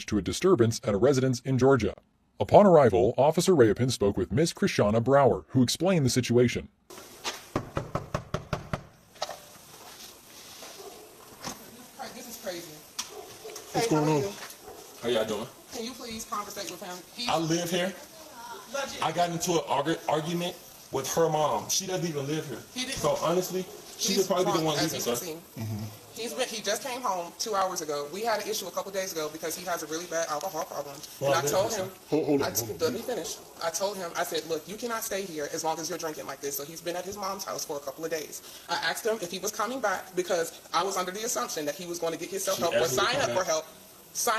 to a disturbance at a residence in Georgia. Upon arrival, Officer Rayapin spoke with Miss Krishana Brower, who explained the situation. This is crazy. What's going on? How y'all doing? Can you please conversate with him? I live here. I got into an argument with her mom. She doesn't even live here. So honestly, she could probably be the one leaving, sir. He just came home 2 hours ago. We had an issue a couple days ago because he has a really bad alcohol problem. Well, and I told him, Hold on. let me finish. I told him, I said, look, you cannot stay here as long as you're drinking like this. So he's been at his mom's house for a couple of days. I asked him if he was coming back because I was under the assumption that he was going to get himself help or sign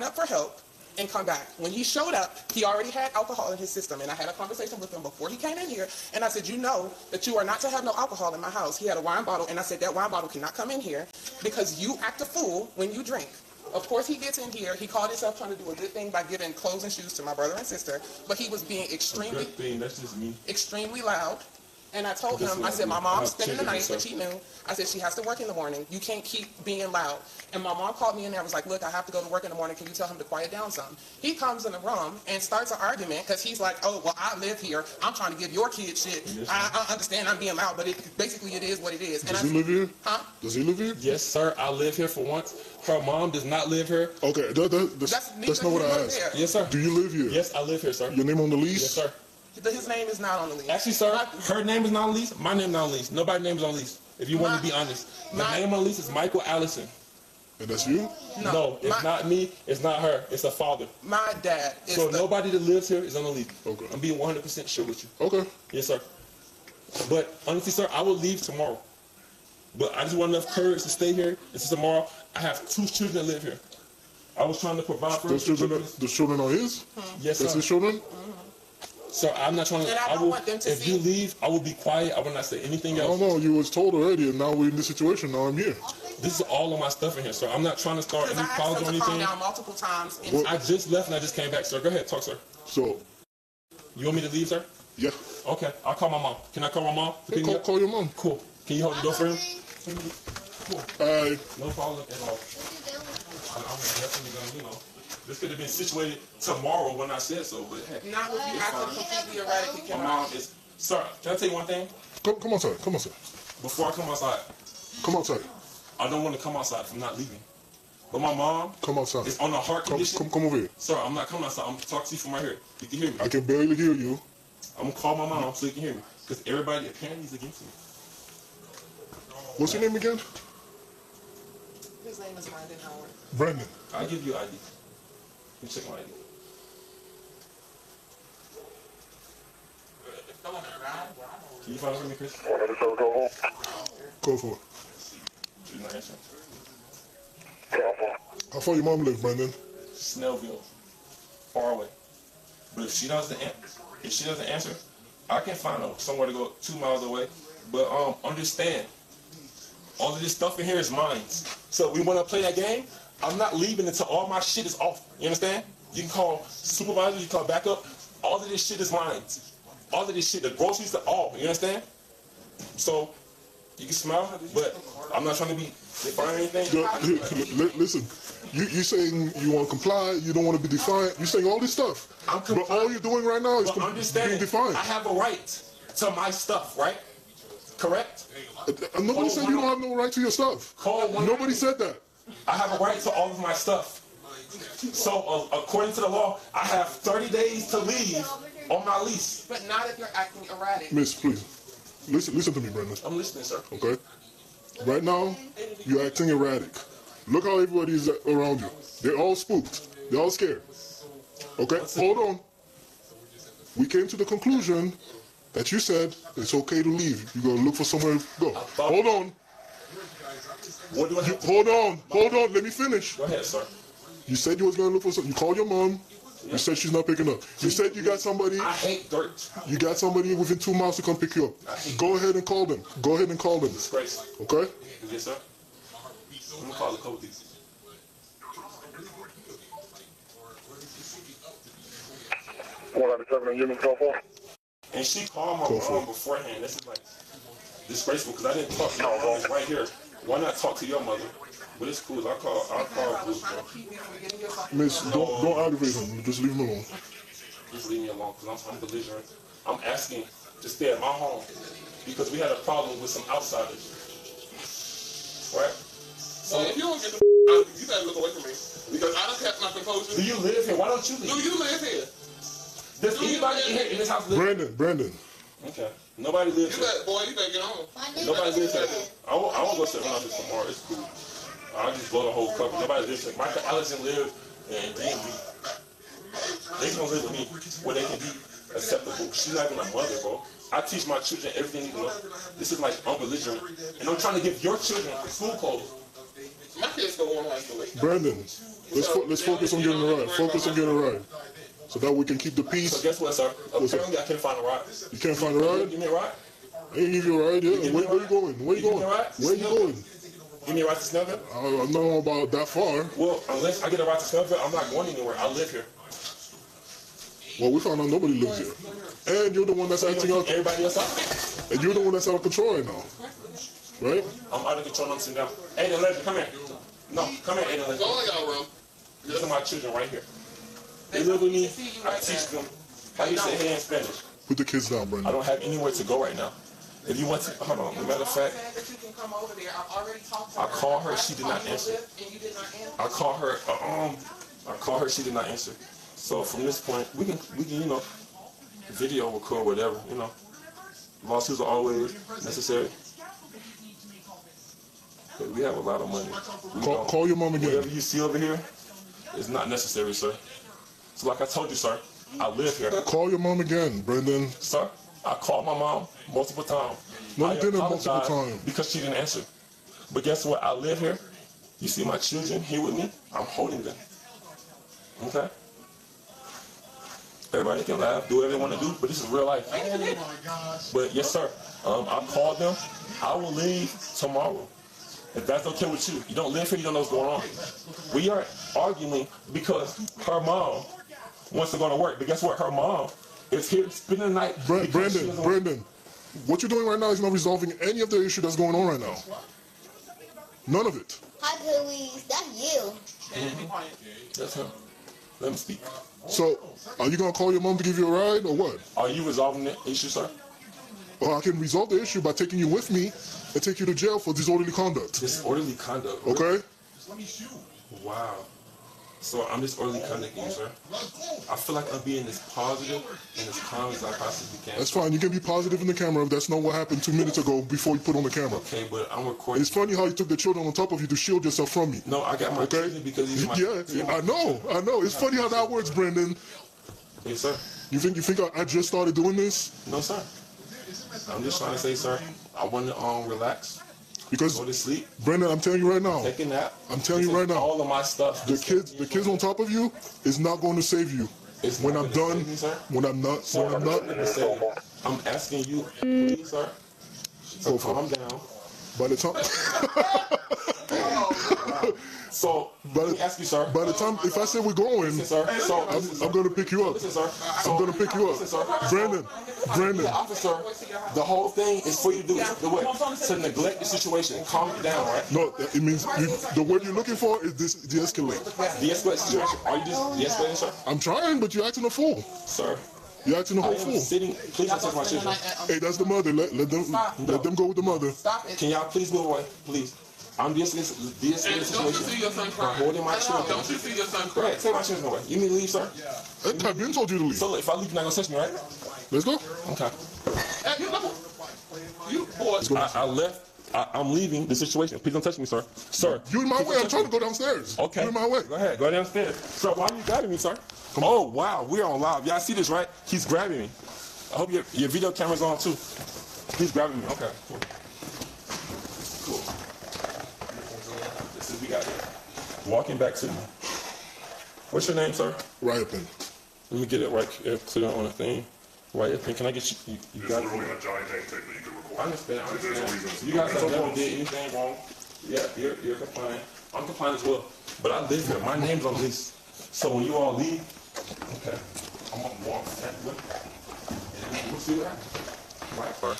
up for help and come back. When he showed up, he already had alcohol in his system, and I had a conversation with him before he came in here, and I said, you know that you are not to have no alcohol in my house. He had a wine bottle, and I said, that wine bottle cannot come in here because you act a fool when you drink. Of course, he gets in here. He called himself trying to do a good thing by giving clothes and shoes to my brother and sister, but he was being extremely loud. And I told him, I said, my mom's spending the night, which he knew. I said, she has to work in the morning. You can't keep being loud. And my mom called me in there and was like, look, I have to go to work in the morning. Can you tell him to quiet down some? He comes in the room and starts an argument because he's like, oh, well, I live here. I'm trying to give your kid shit. I understand I'm being loud, but basically it is what it is. Does he live here? Huh? Does he live here? Yes, sir. I live here for once. Her mom does not live here. Okay, that's not what I asked. Yes, sir. Do you live here? Yes, I live here, sir. Your name on the lease? Yes, sir. His name is not on the lease. Actually, sir, her name is not on the lease. My name is not on the lease. Nobody's name is on the lease. If you want to be honest, the name on the lease is Michael Allison. And that's you? No, it's not me. It's not her. It's her father. My dad is So nobody that lives here is on the lease. Okay. I'm being 100% sure with you. Okay. Yes, sir. But honestly, sir, I will leave tomorrow. But I just want enough courage to stay here. This is tomorrow. I have 2 children that live here. I was trying to provide for Those children are his? Yes, sir. That's his children? So I'm not trying to. And I don't want them to if see. you leave, I will be quiet. I will not say anything I else. don't know. You was told already, and now we're in this situation. Now I'm here. This is all of my stuff in here, sir. I'm not trying to start Because any I problems asked or him to calm anything. down multiple times. What? I just left and I just came back, sir. Go ahead, talk, sir. So, You want me to leave, sir? yeah. Okay, I'll call my mom. Can I call my mom? to pick me up? Call your mom. Cool. Can you hold the door for him? No problem at all. I'm definitely gonna, this could have been situated tomorrow when I said so, but hey. Not with you acting completely erratic. He My cannot. mom is. Sir, can I tell you one thing? Come outside. Come outside. Before I come outside, Come outside. I don't want to come outside if I'm not leaving. But my mom Come outside. is on a heart condition. Come over here. Sir, I'm not coming outside. I'm talking to you from right here. You can hear me. I can barely hear you. I'm gonna call my mom so you can hear me. Because everybody apparently is against me. What's your name again? His name is Brandon Howard. Brandon. I'll give you ID. You check my ID. Can you find it for me, Chris? Go for it. She's not answering. How far your mom live, Brandon? Snellville. Far away. But if she doesn't answer, I can find her somewhere to go 2 miles away. But understand, all of this stuff in here is mine. So we want to play that game. I'm not leaving until all my shit is off. You understand? You can call supervisor, you can call backup. All of this shit is mine. All of this shit, the groceries are all. You understand? So you can smile, but I'm not trying to be defiant or anything. Listen, you saying you want to comply, you don't want to be defiant. You're saying all this stuff. But all you're doing right now is being defiant. I have a right to my stuff, right? Correct? Nobody said you don't have no right to your stuff. Nobody said that. I have a right to all of my stuff. So according to the law, I have 30 days to leave on my lease. But not if you're acting erratic. Miss, please. Listen to me, Brandon. I'm listening, sir. Okay? Right now, you're acting erratic. Look how everybody is around you. They're all spooked. They're all scared. Okay? Hold on. We came to the conclusion that you said it's okay to leave. You're going to look for somewhere to go. Hold on. What do I have to Hold on. Let me finish. Go ahead, sir. You said you was going to look for something. You called your mom. You said she's not picking up. You said you got somebody. I hate dirt. You got somebody within 2 miles to come pick you up. Go ahead and call them. Go ahead and call them. Disgrace. Okay? Yes, sir. I'm going to call the police. And she called my mom beforehand. This is like disgraceful because I didn't talk to your mother right here. Why not talk to your mother But it's cool. I'll call Bruce, bro. Miss, don't aggravate him. Just leave him alone. Just leave me alone, because I'm belligerent. I'm asking to stay at my home because we had a problem with some outsiders. Right? So if you don't get the out, you better look away from me. Because I done kept my composure. Do you live here? Why don't you Do leave? you live here? Does anybody in this house live? Brandon. Okay. Nobody lives You here. better, boy, you better get on. Nobody lives here. I won't go sit around this tomorrow. It's cool. I'll just blow the whole cover. Nobody lives here. Michael Allison live in D&D. They can live with me where they can be acceptable. She's not even my mother, bro. I teach my children everything you know. This is like unbelligerent. And I'm trying to give your children school clothes. My kids go on high school. Brandon, let's focus on getting a ride. Focus on getting a ride. So that we can keep the So peace. guess what, sir? Apparently I can't find a ride. You can't find a ride? Give me a ride? I ain't give you a ride, yeah. Where you going? Where you going? Where you going? Give me a ride to Snellville? I don't know about that far. Well, unless I get a ride to Snellville, I'm not going anywhere. I live here. Well, we found out nobody lives here. And you're the one that's acting out. Everybody else out. And you're the one that's out of control right now. Right? I'm out of control. I'm sitting down. Aiden Legend, come here. No, come here, Aiden Legend. Go in y'all room. These are my children right here. They live with me. I teach them how you say hey in Spanish. Put the kids down, I Brandon. don't have anywhere to go right now. If you want to, hold on. As a matter of fact, That you can come over there. I've already talked to I her. called her. She did not answer. And you did not answer. I called her. I called her. She did not answer. So from this point, we can, you know, video record whatever. You know, lawsuits are always necessary. But we have a lot of money. We don't. Call your mom Whatever again. you see over here is not necessary, sir. So like I told you, sir, I live here. Call your mom again, Brandon. Sir, I called my mom multiple times. No, I you didn't multiple apologized times. because she didn't answer. But guess what? I live here. You see my children here with me? I'm holding them. Okay? Everybody can laugh, do whatever they want to do, but this is real life. But yes, sir. I called them. I will leave tomorrow. If that's okay with you. You don't live here, you don't know what's going on. We are arguing because her mom wants to go to work. But guess what? Her mom is here spending the night. because she doesn't- Brandon, what you're doing right now is not resolving any of the issue that's going on right now. None of it. Hi, Louise. That's you. That's him. Let him speak. So, are you gonna call your mom to give you a ride or what? Are you resolving the issue, sir? Or I can resolve the issue by taking you with me and take you to jail for disorderly conduct. Disorderly conduct. Okay? Wow. So I'm disorderly conducting you, sir. I feel like I'm being as positive and as calm as I possibly can. That's fine. You can be positive in the camera. That's not what happened 2 minutes ago before you put on the camera. Okay, but I'm recording. It's funny how you took the children on top of you to shield yourself from me. No, I got my Okay? children because these are my Yeah, I know. It's funny how that works, Brandon. Yes, sir. You think I just started doing this? No, sir. I'm just trying to say, sir, I want to relax, Because, go to sleep, Brandon, I'm telling you right now, take a nap. I'm telling you This is right now, all of my stuff. the kids on top of you is not going to save you. It's When not I'm gonna done, save me, sir. when I'm not, Sir, when I'm not, I'm asking you, please, sir, Go for calm down. by the time, So, But- let me ask you, sir. by the time, if I say we're going, Listen, sir. So, listen, sir. I'm going to pick you up. Listen, sir. I'm going to pick you up. Listen, sir. Brandon, The officer, the whole thing is for you to do the what? To neglect the situation, calm it down, right? no, it means the word you're looking for is this de-escalate. De-escalate the situation. Are you just de-escalating, sir? I'm trying, but you're acting a fool. Sir, You're acting a I whole am fool. sitting. Please don't touch my children. Hey, that's the mother. Let them go with the mother. Stop it. Can y'all please move away, please? I'm de-escalating the And don't you see situation. your son I'm crying? holding my children. Don't you see your son Go crying? ahead, take my children away. You need to leave, sir? I've been told you to leave. So if I leave, you're not gonna touch me, right? Let's go. Okay. Hey, you boys. I left. I'm leaving the situation. Please don't touch me, sir. Sir. You in my please way. don't I'm touch trying me. to go downstairs. Okay. You in my way. Go ahead. Go downstairs. Sir, why are you grabbing me, sir? Oh, wow. We're on live. Y'all see this, right? He's grabbing me. I hope your video camera's on, too. He's grabbing me. Okay. Cool. Cool. This is we got here. Walking back to me. What's your name, sir? Ripen. Let me get it right here, clear on the thing. Right here. Can I get you? You got it. Really a giant hang tag that you can record. I understand. I There's no understand. reason. You guys have never did anything wrong. Yeah, you're compliant. I'm compliant as well. But I live here. My name's on this. So when you all leave, okay, I'm gonna walk that way. And we'll see what happens. Right, sir.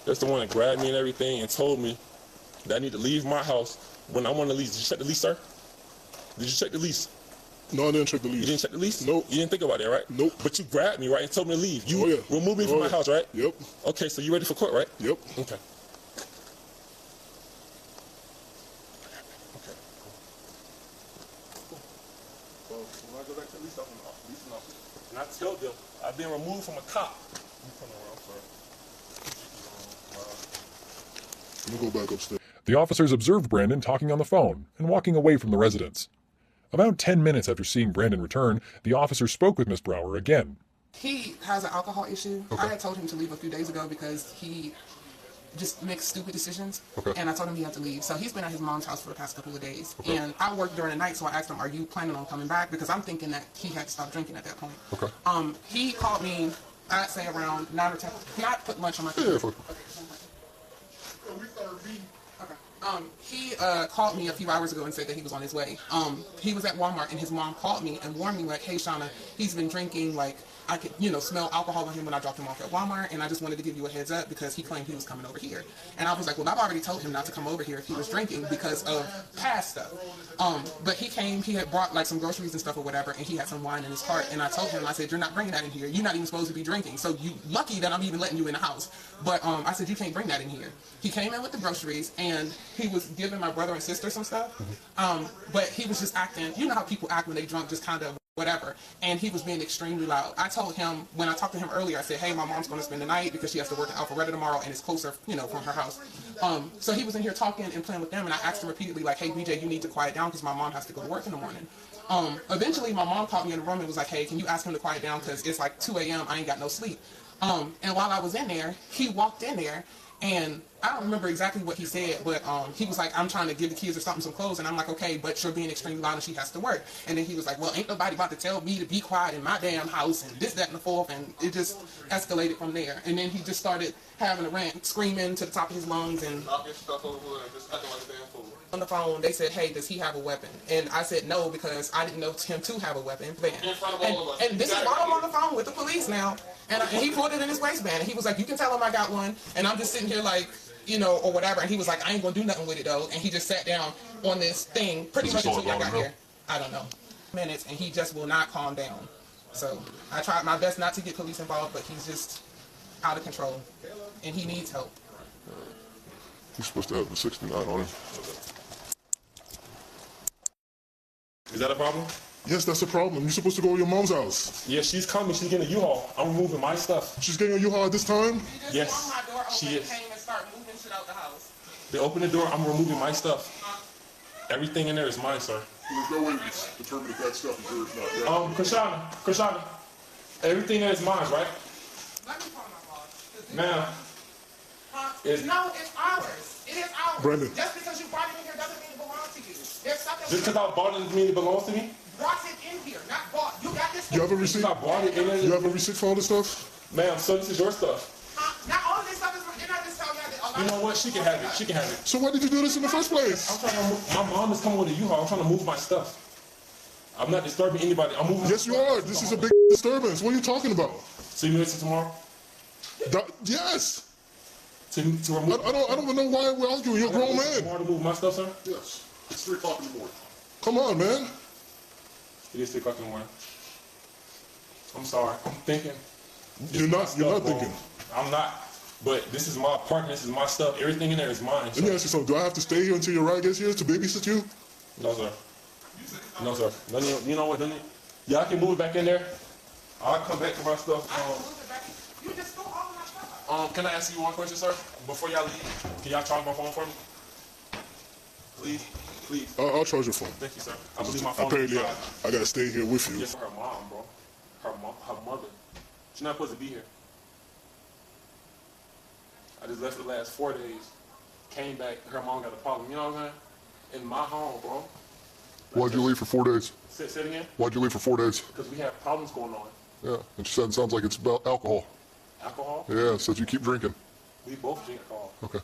That's the one that grabbed me and everything and told me that I need to leave my house when I'm on the lease. Did you check the lease, sir? Did you check the lease? No, I didn't check the You lease. didn't check the lease? Nope. You didn't think about that, right? Nope. But you grabbed me, right, and told me to leave. You Oh, yeah. removed me from Oh, my yeah. house, right? Yep. Okay, so you ready for court, right? Yep. Okay. So when I go back to the lease office, and I tell them I've been removed from a cop. I'm sorry. Let me go back upstairs. The officers observed Brandon talking on the phone and walking away from the residence. About 10 minutes after seeing Brandon return, the officer spoke with Miss Brower again. He has an alcohol issue. I had told him to leave a few days ago because he just makes stupid decisions. Okay. And I told him he had to leave. So he's been at his mom's house for the past couple of days. And I worked during the night, so I asked him, are you planning on coming back? Because I'm thinking that he had stopped drinking at that point. Okay. He called me, I'd say around 9 or 10. Can I put lunch on my Yeah, computer? He called me a few hours ago and said that he was on his way. He was at Walmart and his mom called me and warned me like, hey Shauna, he's been drinking, like I could, smell alcohol on him when I dropped him off at Walmart, and I just wanted to give you a heads up because he claimed he was coming over here. And I was like, well, I've already told him not to come over here if he was drinking because of past stuff. But he came, he had brought like some groceries and stuff or whatever, and he had some wine in his cart, and I told him, I said, you're not bringing that in here. You're not even supposed to be drinking, so you lucky that I'm even letting you in the house. But I said, you can't bring that in here. He came in with the groceries, and he was giving my brother and sister some stuff, but he was just acting, you know how people act when they drunk, just kind of whatever, and he was being extremely loud. I told him, when I talked to him earlier, I said, hey, my mom's going to spend the night because she has to work at Alpharetta tomorrow, and it's closer, from her house. So he was in here talking and playing with them, and I asked him repeatedly, like, hey, BJ, you need to quiet down because my mom has to go to work in the morning. Eventually, my mom called me in the room and was like, hey, can you ask him to quiet down because it's like 2 a.m., I ain't got no sleep. And while I was in there, he walked in there, and I don't remember exactly what he said, but he was like, I'm trying to give the kids or something some clothes, and I'm like, okay, but you're being extremely loud and she has to work. And then he was like, well, ain't nobody about to tell me to be quiet in my damn house, and this, that, and the fourth, and it just escalated from there. And then he just started having a rant, screaming to the top of his lungs, and on the phone, they said, hey, does he have a weapon? And I said no, because I didn't know him to have a weapon. And this is why I'm on the phone with the police now. And he pulled it in his waistband, and he was like, you can tell him I got one. And I'm just sitting here like, or whatever. And he was like, I ain't gonna do nothing with it though. And he just sat down on this thing pretty much until I got here. I don't know. Minutes, and he just will not calm down. So I tried my best not to get police involved, but he's just out of control, and he needs help. He's supposed to have the 69 on him. Is that a problem? Yes, that's a problem. You're supposed to go to your mom's house. Yeah, she's coming. She's getting a U-Haul. I'm removing my stuff. She's getting a U-Haul at this time? He just Yes, swung my door open she and is. came and started moving shit out the house. They open the door. I'm removing my stuff. Everything in there is mine, sir. There's no way to determine if that stuff is yours or not. Krishana, everything that is mine, right? Let me call my boss. Ma'am, No, it's ours. It is ours. Brandon. Just because you brought it in here doesn't mean it belongs to you. There's something just because I bought it doesn't mean it belongs to me? brought it in here, not bought. You got this. You have a receipt? I bought it in You there. have a receipt for all this stuff? Ma'am, so this is your stuff. Not all of this stuff is. Didn't I just tell you that a lot You know of what? She can have it. She can have it. So why did you do this in the first place? I'm trying to move. My mom is coming with a U-Haul. I'm trying to move my stuff. I'm not disturbing anybody. I'm moving. Yes, you are. This is a big disturbance. What are you talking about? So you listen tomorrow? Yes. To remove. I don't even know why we're arguing. You're a grown man. Tomorrow to move my stuff, sir? Yes. It's 3 o'clock in the morning. Come on, man. It is 3 o'clock in the morning. I'm sorry. I'm thinking. You're not thinking. I'm not. But this is my apartment. This is my stuff. Everything in there is mine. Let me ask you something. Do I have to stay here until your ride gets here to babysit you? No, sir. No, sir. You know what? Y'all can move it back in there. I'll come back to my stuff. You just stole all of my stuff. Can I ask you one question, sir? Before y'all leave, can y'all charge my phone for me? Please, please. I'll charge your phone. Thank you, sir. I believe my phone. Apparently, is I gotta stay here with you. Yes, her mom, bro. Her mother. She's not supposed to be here. I just left the last 4 days. Came back. Her mom got a problem. You know what I'm saying? In my home, bro. Why'd you leave for 4 days? Say it again. Why'd you leave for 4 days? Because we have problems going on. Yeah, and she said it sounds like it's about alcohol. Alcohol. Yeah, said you keep drinking. We both drink alcohol. Okay.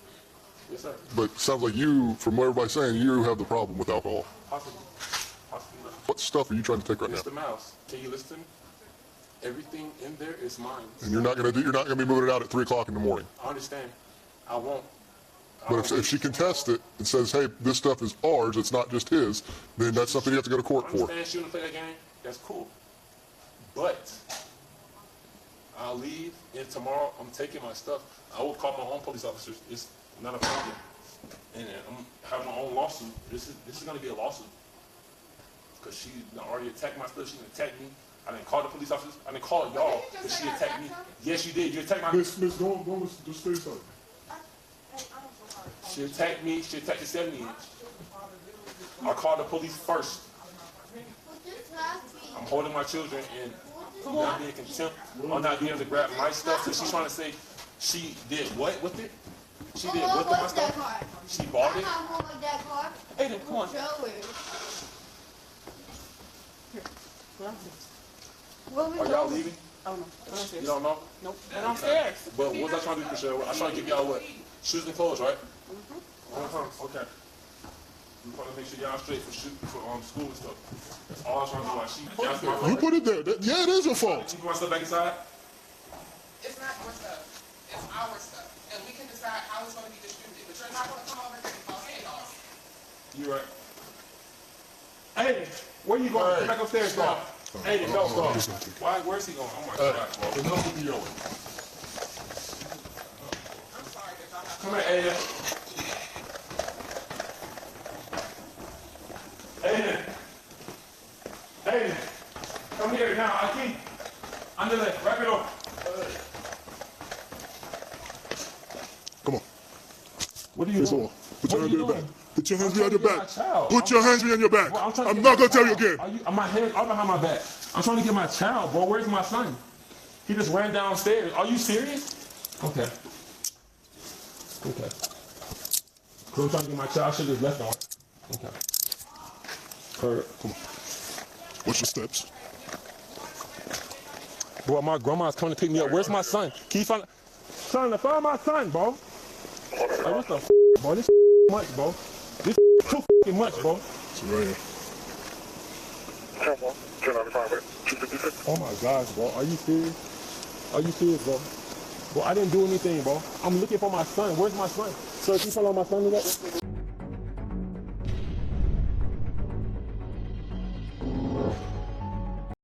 Yes, sir. But it sounds like you, from what everybody's saying, you have the problem with alcohol. Possibly. Possibly not. What stuff are you trying to take right now? Mr. Mouse, can you listen to me? Everything in there is mine. And you're not gonna be moving it out at 3 o'clock in the morning. I understand. I won't. But if she contests it and says, hey, this stuff is ours, it's not just his, then that's something you have to go to court I for. understand she want to play that game. That's cool. But I'll leave, and tomorrow I'm taking my stuff. I will call my own police officers. It's not a problem. And I'm having my own lawsuit. This is going to be a lawsuit. Because she already attacked my stuff. She attacked me. I didn't call the police officers. I didn't call y'all because she attacked me. Yes, you did. You attacked my... Miss, don't just stay silent. She attacked me. She attacked the 70-inch. I called the police first. I'm holding my children and not being contempt or not being able to grab my stuff. So she's trying to say she did what with it? She did what with my stuff? She bought it? Aiden, come on. Are y'all leaving? Oh no. You don't know? Nope. And I'm scared. But what was I trying to do, Michelle? I was trying to give y'all what? Shoes and clothes, right? Okay. We want to make sure y'all straight for school and stuff. That's all I was trying to do. Like, that's my You fault. put it there. Yeah, it is your fault. You want my stuff back inside? It's not your stuff. It's our stuff. And we can decide how it's going to be distributed. But you're not going to come over here and call handoffs. You right. Aiden, where you going? Come back upstairs, bro. Aiden, no, bro. Where's he going? Oh my God, bro. Enough with the yelling. I'm sorry that y'all have Come here, Aiden. Aiden. Aiden. Come here now. Aquí. Ándale, rápido. Come on. What are you Face doing? off. Put your What hands are you behind your doing? back. Put your hands I'm behind your trying to back. get my child. Put your hands behind your back. Bro, I'm trying to not get going to tell my you child. again. My hands are behind my back. I'm trying to get my child, bro. Where's my son? He just ran downstairs. Are you serious? Okay. Okay. So I'm trying to get my child. I should have left on. Okay. Come on. What's your steps? Bro, my grandma's coming to pick me up. Where's my son? Can you find... Son, find my son, bro. Like, what the bro? This much, bro. This too much, bro. It's right here. Oh my gosh, bro. Are you serious? Are you serious, bro? Bro, I didn't do anything, bro. I'm looking for my son. Where's my son? Sir, can you follow my son to that?